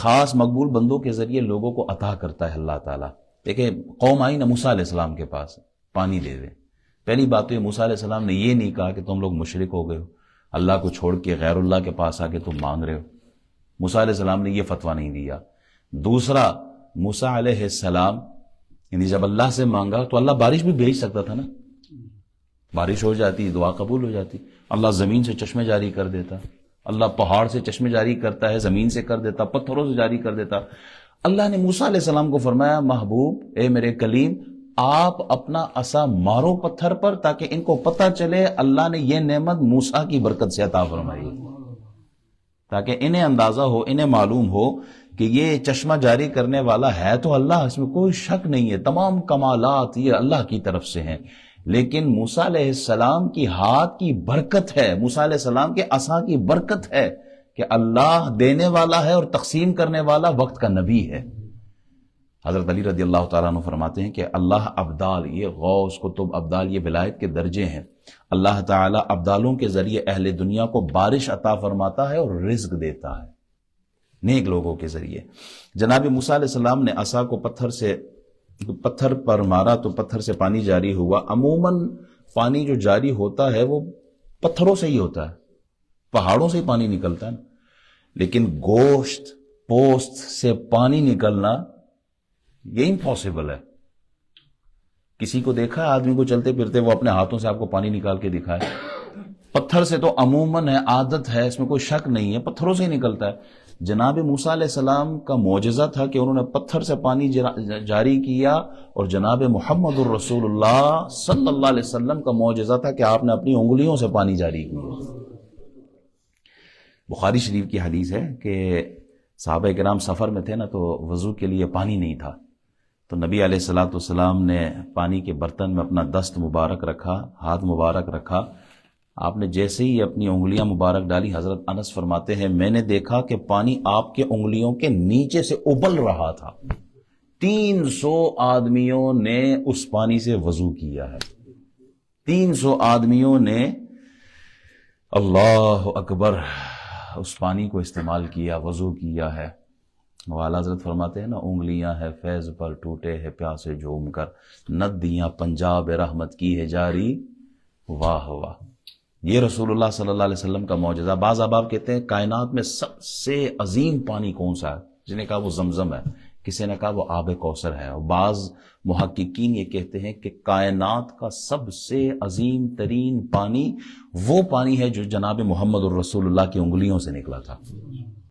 خاص مقبول بندوں کے ذریعے لوگوں کو عطا کرتا ہے اللہ تعالیٰ. دیکھیں قوم آئی نا موسیٰ علیہ السلام کے پاس, پانی دے دیں. پہلی بات تو یہ موسیٰ علیہ السلام نے یہ نہیں کہا کہ تم لوگ مشرک ہو گئے ہو, اللہ کو چھوڑ کے غیر اللہ کے پاس آ کے تم مانگ رہے ہو. موسیٰ علیہ السلام نے یہ فتویٰ نہیں دیا. دوسرا, موسیٰ علیہ السلام یعنی جب اللہ سے مانگا تو اللہ بارش بھی بھیج سکتا تھا نا, بارش ہو جاتی, دعا قبول ہو جاتی. اللہ زمین سے چشمے جاری کر دیتا, اللہ پہاڑ سے چشمے جاری کرتا ہے, زمین سے کر دیتا, پتھروں سے جاری کر دیتا. اللہ نے موسیٰ علیہ السلام کو فرمایا, محبوب اے میرے کلیم, آپ اپنا عصا مارو پتھر پر تاکہ ان کو پتہ چلے اللہ نے یہ نعمت موسیٰ کی برکت سے عطا فرمائی, تاکہ انہیں اندازہ ہو, انہیں معلوم ہو کہ یہ چشمہ جاری کرنے والا ہے تو اللہ, اس میں کوئی شک نہیں ہے, تمام کمالات یہ اللہ کی طرف سے ہیں. لیکن موسیٰ علیہ السلام کی ہاتھ کی برکت ہے, موسیٰ علیہ السلام کے عصا کی برکت ہے کہ اللہ دینے والا ہے اور تقسیم کرنے والا وقت کا نبی ہے. حضرت علی رضی اللہ تعالیٰ عنہ فرماتے ہیں کہ اللہ ابدال, یہ غوث قطب ابدال, یہ ولایت کے درجے ہیں. اللہ تعالیٰ ابدالوں کے ذریعے اہل دنیا کو بارش عطا فرماتا ہے اور رزق دیتا ہے نیک لوگوں کے ذریعے. جناب موسیٰ علیہ السلام نے عصا کو پتھر پر مارا تو پتھر سے پانی جاری ہوا. عموماً پانی جو جاری ہوتا ہے وہ پتھروں سے ہی ہوتا ہے, پہاڑوں سے ہی پانی نکلتا ہے, لیکن گوشت پوست سے پانی نکلنا یہ امپاسبل ہے. کسی کو دیکھا ہے آدمی کو چلتے پھرتے وہ اپنے ہاتھوں سے آپ کو پانی نکال کے دکھائے؟ پتھر سے تو عموماً ہے, عادت ہے, اس میں کوئی شک نہیں ہے, پتھروں سے ہی نکلتا ہے. جناب موسیٰ علیہ السلام کا معجزہ تھا کہ انہوں نے پتھر سے پانی جاری کیا, اور جناب محمد الرسول اللہ صلی اللہ علیہ وسلم کا معجزہ تھا کہ آپ نے اپنی انگلیوں سے پانی جاری کیا. بخاری شریف کی حدیث ہے کہ صحابہ کرام سفر میں تھے نا, تو وضو کے لیے پانی نہیں تھا, تو نبی علیہ الصلوۃ والسلام نے پانی کے برتن میں اپنا دست مبارک رکھا, ہاتھ مبارک رکھا. آپ نے جیسے ہی اپنی انگلیاں مبارک ڈالی, حضرت انس فرماتے ہیں میں نے دیکھا کہ پانی آپ کے انگلیوں کے نیچے سے ابل رہا تھا. 300 آدمیوں نے اس پانی سے وضو کیا ہے, 300 آدمیوں نے اللہ اکبر اس پانی کو استعمال کیا, وضو کیا ہے. والا حضرت فرماتے ہیں نا, انگلیاں ہے فیض پر ٹوٹے ہے پیاسے جھوم کر, ندیاں پنجاب رحمت کی ہے جاری, واہ واہ. یہ رسول اللہ صلی اللہ علیہ وسلم کا معجزہ. بعض احباب کہتے ہیں کائنات میں سب سے عظیم پانی کون سا ہے؟ جس نے کہا وہ زمزم ہے, کسی نے کہا وہ آب کوثر ہے, اور بعض محققین یہ کہتے ہیں کہ کائنات کا سب سے عظیم ترین پانی وہ پانی ہے جو جناب محمد الرسول اللہ کی انگلیوں سے نکلا تھا.